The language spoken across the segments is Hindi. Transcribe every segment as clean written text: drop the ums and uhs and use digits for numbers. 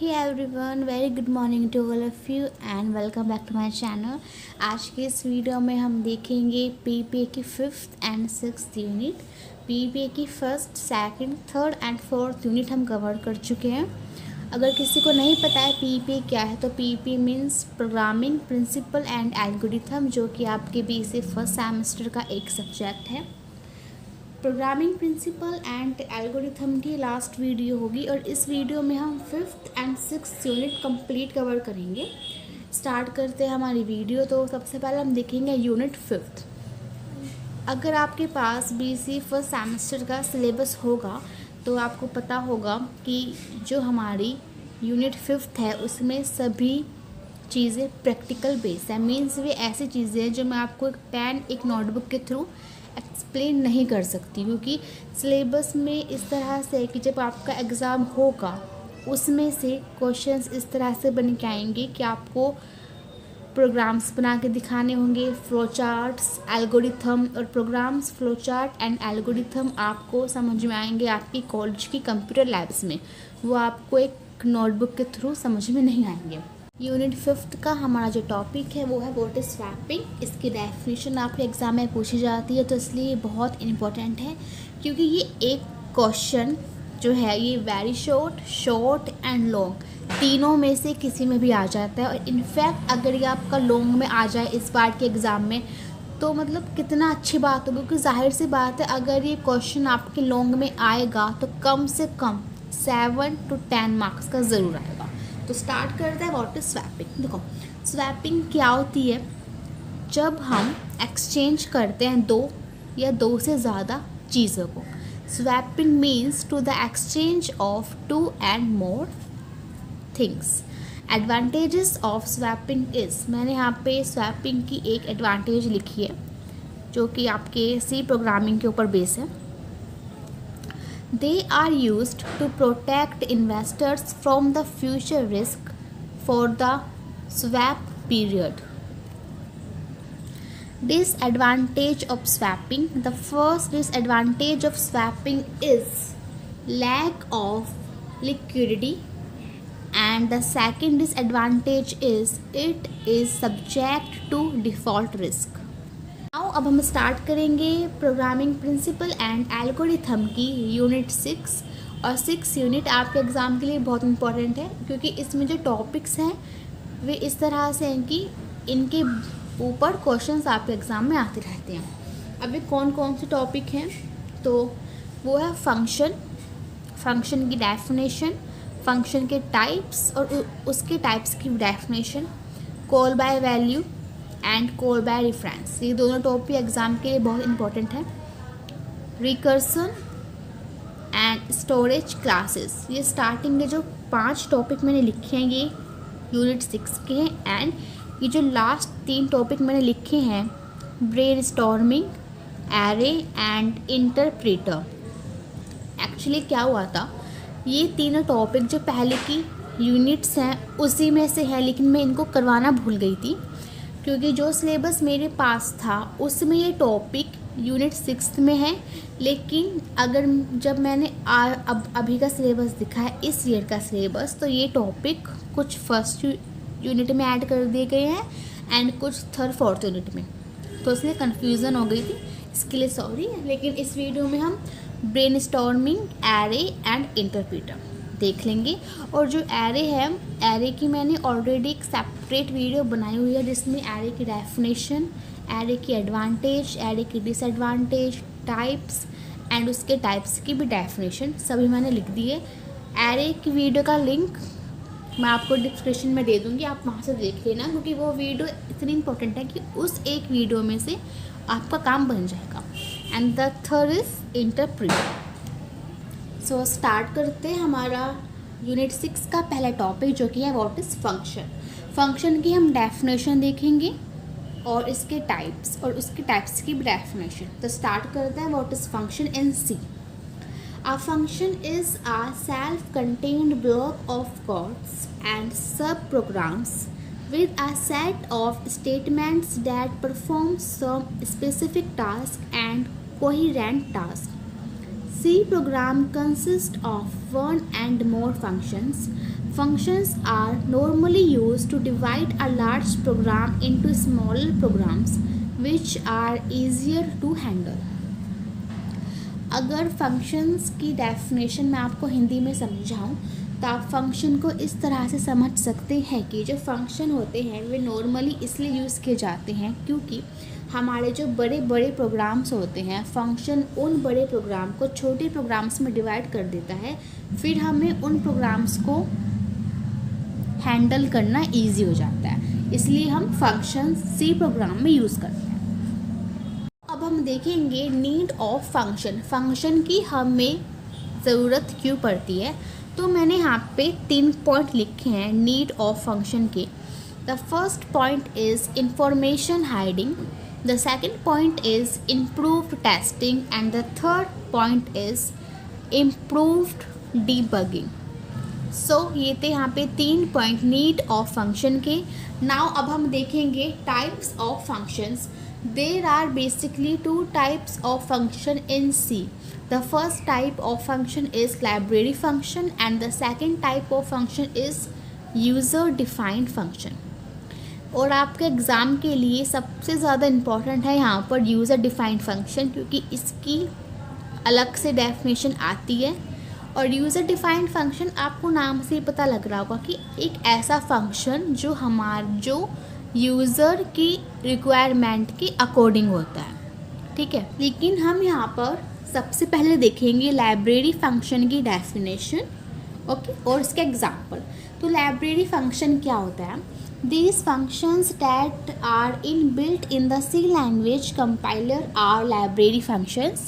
Hey everyone, very good morning to all of you and welcome back to my channel. आज के इस वीडियो में हम देखेंगे पीपीए की 5th and 6th unit. PPA की 1st, 2nd, 3rd and 4th unit हम कवर कर चुके हैं। अगर किसी को नहीं पता है पीपीए क्या है तो PPA means programming principle and algorithm, जो कि आपके बीसीए फर्स्ट सेमेस्टर का एक सब्जेक्ट है। प्रोग्रामिंग प्रिंसिपल एंड एल्गोरिथम की लास्ट वीडियो होगी और इस वीडियो में हम 5th and 6th unit complete cover करेंगे। स्टार्ट करते हैं हमारी वीडियो। तो सबसे पहले हम देखेंगे यूनिट 5th। अगर आपके पास बीसीए फर्स्ट सेमेस्टर का सिलेबस होगा तो आपको पता होगा कि जो हमारी यूनिट 5th है उसमें सभी चीज़ें प्रैक्टिकल बेस है। मीन्स वे ऐसी चीज़ें हैं जो मैं आपको एक पेन एक नोटबुक के थ्रू एक्सप्लेन नहीं कर सकती, क्योंकि सिलेबस में इस तरह से है कि जब आपका एग्ज़ाम होगा उसमें से क्वेश्चंस इस तरह से बन के आएंगे कि आपको प्रोग्राम्स बना के दिखाने होंगे, फ्लो चार्ट्स, एल्गोरिथम। और programs, flow chart and algorithm आपको समझ में आएंगे आपकी कॉलेज की कंप्यूटर लैब्स में, वो आपको एक नोटबुक के थ्रू समझ में नहीं आएंगे। यूनिट 5th का हमारा जो टॉपिक है वो है व्हाट इज़ स्वैपिंग। इसकी डेफिनेशन आपके एग्ज़ाम में पूछी जाती है, तो इसलिए ये बहुत इम्पोर्टेंट है, क्योंकि ये एक क्वेश्चन जो है ये वेरी शॉर्ट एंड लॉन्ग तीनों में से किसी में भी आ जाता है। और इनफैक्ट अगर ये आपका लॉन्ग में आ जाए इस बार के एग्ज़ाम में तो मतलब कितना अच्छी बात होगी, क्योंकि जाहिर सी बात है अगर ये क्वेश्चन आपके लॉन्ग में आएगा तो कम से कम 7 to 10 मार्क्स का ज़रूर आएगा। तो स्टार्ट करते हैं व्हाट इज स्वैपिंग। देखो, स्वैपिंग क्या होती है? जब हम एक्सचेंज करते हैं दो या दो से ज़्यादा चीज़ों को। Swapping means to the exchange of 2 and more things. Advantages of swapping is, मैंने यहाँ पे स्वैपिंग की एक एडवांटेज लिखी है जो कि आपके सी प्रोग्रामिंग के ऊपर बेस है। They are used to protect investors from the future risk for the swap period. Disadvantage of swapping. The first disadvantage of swapping is lack of liquidity, and the second disadvantage is it is subject to default risk. अब हम स्टार्ट करेंगे प्रोग्रामिंग प्रिंसिपल एंड एल्गोरिथम की यूनिट 6। और 6 यूनिट आपके एग्ज़ाम के लिए बहुत इंपॉर्टेंट है, क्योंकि इसमें जो टॉपिक्स हैं वे इस तरह से हैं कि इनके ऊपर क्वेश्चंस आपके एग्ज़ाम में आते रहते हैं। अभी कौन कौन से टॉपिक हैं तो वो है फंक्शन की डेफिनेशन, फंक्शन के टाइप्स और उसके टाइप्स की definition, call by value and call by reference. ये दोनों टॉपिक एग्ज़ाम के लिए बहुत इंपॉर्टेंट है। रिकर्सन एंड स्टोरेज क्लासेस, ये स्टार्टिंग के जो 5 टॉपिक मैंने लिखे हैं ये यूनिट 6 के हैं। एंड ये जो लास्ट 3 टॉपिक मैंने लिखे हैं, brain storming, array and interpreter. Actually क्या हुआ था, ये तीनों टॉपिक जो पहले की यूनिट्स हैं उसी में से है, लेकिन मैं इनको करवाना भूल गई थी, क्योंकि जो सिलेबस मेरे पास था उसमें ये टॉपिक यूनिट 6 में है। लेकिन अगर जब मैंने अभी का सिलेबस दिखा है, इस ईयर का सिलेबस, तो ये टॉपिक कुछ फर्स्ट यूनिट में ऐड कर दिए गए हैं एंड कुछ 3rd 4th यूनिट में, तो इसलिए कन्फ्यूज़न हो गई थी, इसके लिए सॉरी। लेकिन इस वीडियो में हम brain storming, array and interpreter देख लेंगे। और जो एरे है, एरे की मैंने ऑलरेडी एक सेपरेट वीडियो बनाई हुई है जिसमें एरे की डेफिनेशन, एरे की एडवांटेज, एरे की डिसएडवांटेज, टाइप्स एंड उसके टाइप्स की भी डेफिनेशन सभी मैंने लिख दी है। एरे की वीडियो का लिंक मैं आपको डिस्क्रिप्शन में दे दूँगी, आप वहाँ से देख लेना, क्योंकि वो वीडियो इतनी इंपॉर्टेंट है कि उस एक वीडियो में से आपका काम बन जाएगा। And the third is interpreter. So start करते हैं हमारा यूनिट 6 का पहला टॉपिक जो कि है व्हाट इज़ फंक्शन। फंक्शन की हम डेफिनेशन देखेंगे और इसके टाइप्स और उसके टाइप्स की भी डेफिनेशन। तो स्टार्ट करते हैं what is function in C. A function is a self-contained block of codes and subprograms with a set of statements that perform some specific task and coherent task. C program consists of one and more functions. Functions are normally used to divide a large program into smaller programs which are easier to handle. अगर फंक्शंस की डेफिनेशन मैं आपको हिंदी में समझाऊँ तो आप फंक्शन को इस तरह से समझ सकते हैं कि जो फंक्शन होते हैं वे नॉर्मली इसलिए यूज़ किए जाते हैं क्योंकि हमारे जो बड़े बड़े प्रोग्राम्स होते हैं, फंक्शन उन बड़े प्रोग्राम को छोटे प्रोग्राम्स में डिवाइड कर देता है, फिर हमें उन प्रोग्राम्स को हैंडल करना ईजी हो जाता है, इसलिए हम फंक्शन सी प्रोग्राम में यूज़ करते हैं। अब हम देखेंगे नीड ऑफ फंक्शन, फंक्शन की हमें ज़रूरत क्यों पड़ती है। तो मैंने यहाँ पे 3 पॉइंट लिखे हैं नीड ऑफ फंक्शन के। The first point is information hiding, the second point is improved testing and the third point is improved debugging. So ये थे यहाँ पे 3 पॉइंट नीड ऑफ फंक्शन के। नाउ अब हम देखेंगे types of functions. There are basically 2 types of function in C. The first type of function is library function and the second type of function is user defined function. और आपके एग्ज़ाम के लिए सबसे ज़्यादा इम्पॉर्टेंट है यहाँ पर यूज़र डिफाइंड फंक्शन, क्योंकि इसकी अलग से डेफिनेशन आती है। और यूज़र डिफाइंड फंक्शन आपको नाम से ही पता लग रहा होगा कि एक ऐसा फंक्शन जो यूज़र की रिक्वायरमेंट के अकॉर्डिंग होता है, ठीक है। लेकिन हम यहाँ पर सबसे पहले देखेंगे लाइब्रेरी फंक्शन की डेफिनेशन, ओके, और इसके एग्जाम्पल। तो लाइब्रेरी फंक्शन क्या होता है? These functions that are inbuilt in the C language compiler are library functions.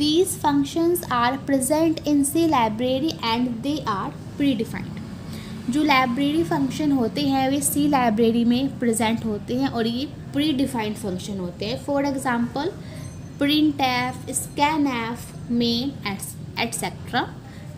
These functions are present in C library and they are predefined. जो लाइब्रेरी फंक्शन होते हैं वे सी लाइब्रेरी में प्रेजेंट होते हैं और ये प्री डिफाइंड फंक्शन होते हैं। For example printf, scanf, main etcetera.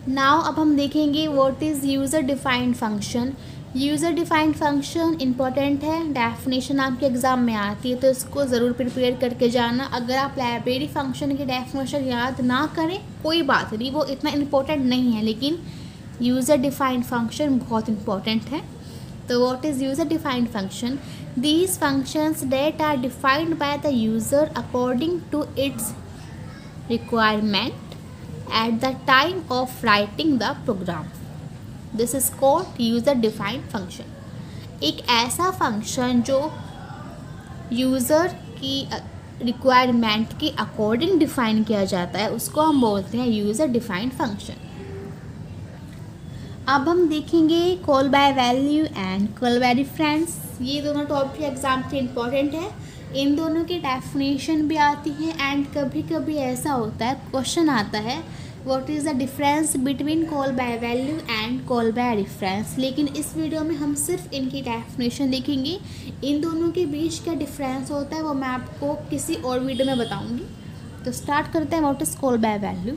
Now अब हम देखेंगे what is user defined function. User defined function important है, डेफिनेशन आपके एग्ज़ाम में आती है तो इसको ज़रूर प्रिपेयर करके जाना। अगर आप लाइब्रेरी फंक्शन की डेफिनेशन याद ना करें कोई बात नहीं, वो इतना इम्पोर्टेंट नहीं है, लेकिन यूज़र डिफाइंड फंक्शन बहुत इंपॉर्टेंट है। तो what is user defined function? These functions that are defined by the user according to its requirement at the time of writing the program. This is called user defined function. एक ऐसा फंक्शन जो यूज़र की रिक्वायरमेंट के अकॉर्डिंग डिफाइन किया जाता है उसको हम बोलते हैं यूज़र डिफाइंड फंक्शन। अब हम देखेंगे call by value and call by reference. ये दोनों टॉपिक एग्जाम के इम्पॉर्टेंट है, इन दोनों की डेफिनेशन भी आती है एंड कभी कभी ऐसा होता है क्वेश्चन आता है what is the difference between call by value and call by reference. लेकिन इस वीडियो में हम सिर्फ इनकी डेफिनेशन देखेंगे, इन दोनों के बीच क्या डिफरेंस होता है वो मैं आपको किसी और वीडियो में बताऊंगी। तो स्टार्ट करते हैं what is call by value.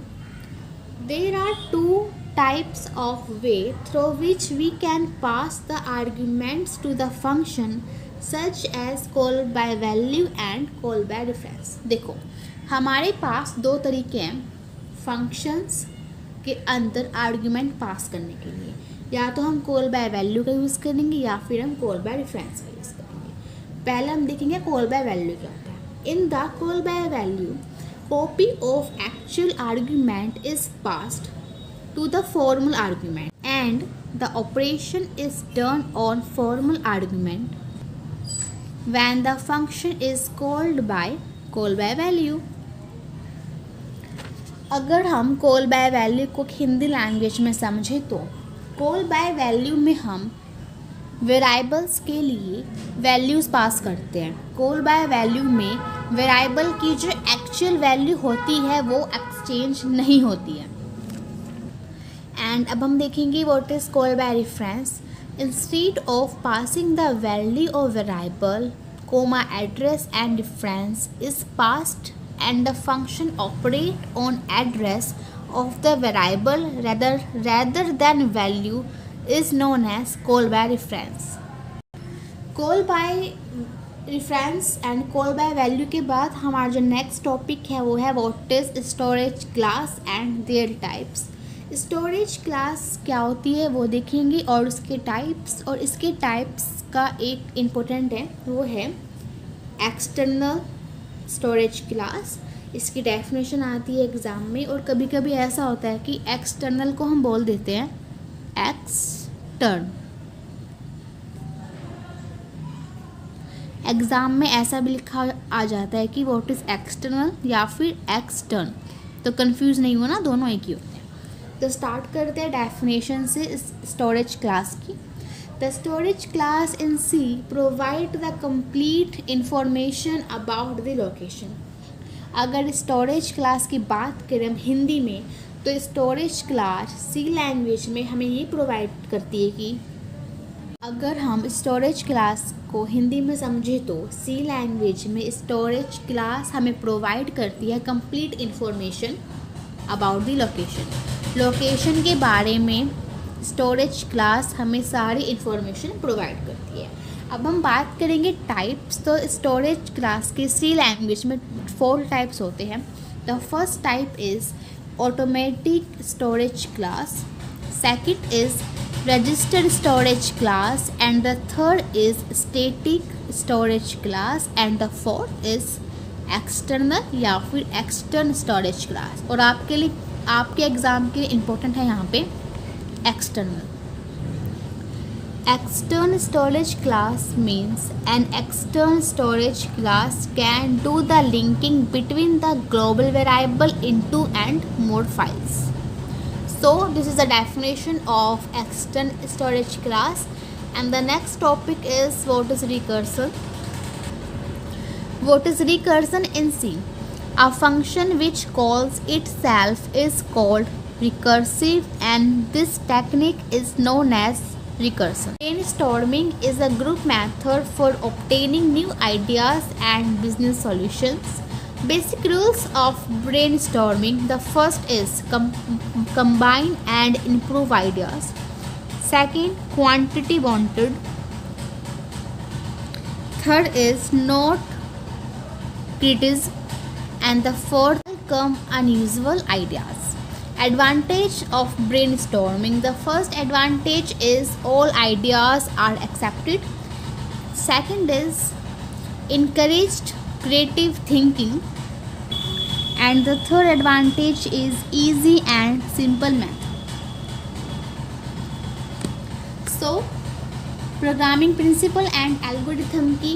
There are 2 types of way through which we can pass the arguments to the function such as call by value and call by reference। देखो हमारे पास 2 तरीके हैं फंक्शंस के अंदर आर्ग्यूमेंट पास करने के लिए, या तो हम कॉल बाय वैल्यू का यूज़ करेंगे या फिर हम कॉल बाय रेफरेंस का यूज़ करेंगे। पहले हम देखेंगे कॉल बाय वैल्यू क्या होता है। In the call by value copy of actual argument is passed to the formal argument and the operation is done on formal argument when the function is called by call by value। अगर हम call by value को हिंदी लैंग्वेज में समझे तो call by value में हम वेरिएबल्स के लिए वैल्यूज़ पास करते हैं। कॉल बाय वैल्यू में वेरिएबल की जो एक्चुअल वैल्यू होती है वो एक्सचेंज नहीं होती है। एंड अब हम देखेंगे what is call by reference. Instead of passing the value of variable comma address and reference is passed and the function operate on address of the variable rather than value is known as call by reference। Call by reference and call by value के बाद हमारा जो नेक्स्ट टॉपिक है वो है what is storage class and their types. Storage class क्या होती है वो देखेंगे और उसके टाइप्स, और इसके टाइप्स का एक इम्पोर्टेंट है वो है एक्सटर्नल स्टोरेज क्लास। इसकी डेफिनेशन आती है एग्ज़ाम में, और कभी कभी ऐसा होता है कि एक्सटर्नल को हम बोल देते हैं एक्सटर्न। एग्ज़ाम में ऐसा भी लिखा आ जाता है कि व्हाट इज़ एक्सटर्नल या फिर एक्सटर्न, तो कंफ्यूज नहीं होना, दोनों एक ही होते हैं। तो स्टार्ट करते हैं डेफिनेशन से इस स्टोरेज क्लास की। The storage class in C provide the complete information about the location. अगर स्टोरेज क्लास की बात करें हम हिंदी में, तो स्टोरेज क्लास सी लैंग्वेज में हमें ये प्रोवाइड करती है कि अगर हम स्टोरेज क्लास को हिंदी में समझें तो सी लैंग्वेज में स्टोरेज क्लास हमें प्रोवाइड करती है complete information about the location. Location के बारे में स्टोरेज क्लास हमें सारी इन्फॉर्मेशन प्रोवाइड करती है। अब हम बात करेंगे टाइप्स। तो स्टोरेज क्लास के सी लैंग्वेज में 4 टाइप्स होते हैं। The first type is automatic storage class, second is registered storage class, and the third is static storage class, and the fourth is external या फिर external storage class। और आपके लिए, आपके एग्ज़ाम के लिए इम्पोर्टेंट है यहाँ पे external। External storage class means an external storage class can do the linking between the global variable into and more files. So this is the definition of external storage class, and the next topic is what is recursion. What is recursion in C? A function which calls itself is called recursive, and this technique is known as recursion. Brainstorming is a group method for obtaining new ideas and business solutions. Basic rules of brainstorming: the first is combine and improve ideas, second quantity wanted, third is not criticism, and the fourth come unusual ideas. Advantage of brainstorming: the first advantage is all ideas are accepted, second is encouraged creative thinking, and the third advantage is easy and simple method. So programming principle and algorithm की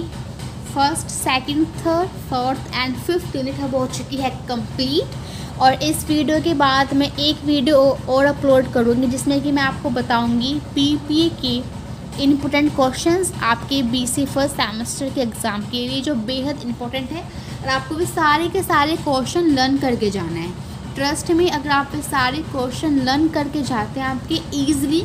first, second, third, fourth and fifth unit अब हो चुकी है कंप्लीट, और इस वीडियो के बाद मैं एक वीडियो और अपलोड करूँगी जिसमें कि मैं आपको बताऊँगी पीपीए के इम्पोर्टेंट क्वेश्चंस आपके बीसी फर्स्ट सेमेस्टर के एग्ज़ाम के लिए जो बेहद इंपॉर्टेंट है, और आपको भी सारे के सारे क्वेश्चन लर्न करके जाना है। ट्रस्ट में, अगर आप ये सारे क्वेश्चन लर्न करके जाते हैं आपके ईजिली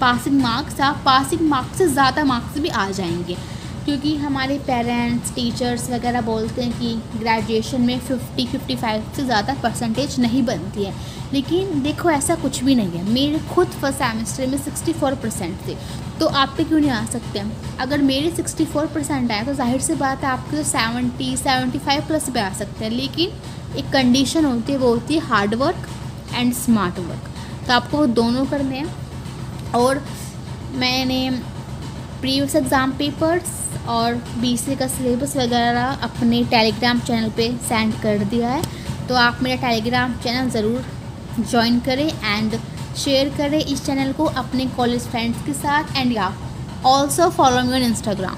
पासिंग मार्क्स, आप पासिंग मार्क्स से ज़्यादा मार्क्स भी आ जाएंगे, क्योंकि हमारे पेरेंट्स, टीचर्स वगैरह बोलते हैं कि ग्रेजुएशन में 50-55 से ज़्यादा परसेंटेज नहीं बनती है, लेकिन देखो ऐसा कुछ भी नहीं है। मेरे खुद फर्स्ट सेमेस्टर में 64% थे, तो आपके क्यों नहीं आ सकते हैं? अगर मेरे 64% आए तो जाहिर सी बात है आपके तो 70-75 प्लस पे आ सकते हैं, लेकिन एक कंडीशन होती है, वो होती है hard work and smart work. तो आपको वो दोनों करने हैं। और मैंने प्रीवियस एग्ज़ाम पेपर्स और बीसी का सिलेबस वगैरह अपने टेलीग्राम चैनल पे सेंड कर दिया है, तो आप मेरा टेलीग्राम चैनल ज़रूर ज्वाइन करें एंड शेयर करें इस चैनल को अपने कॉलेज फ्रेंड्स के साथ, एंड या also follow me on Instagram.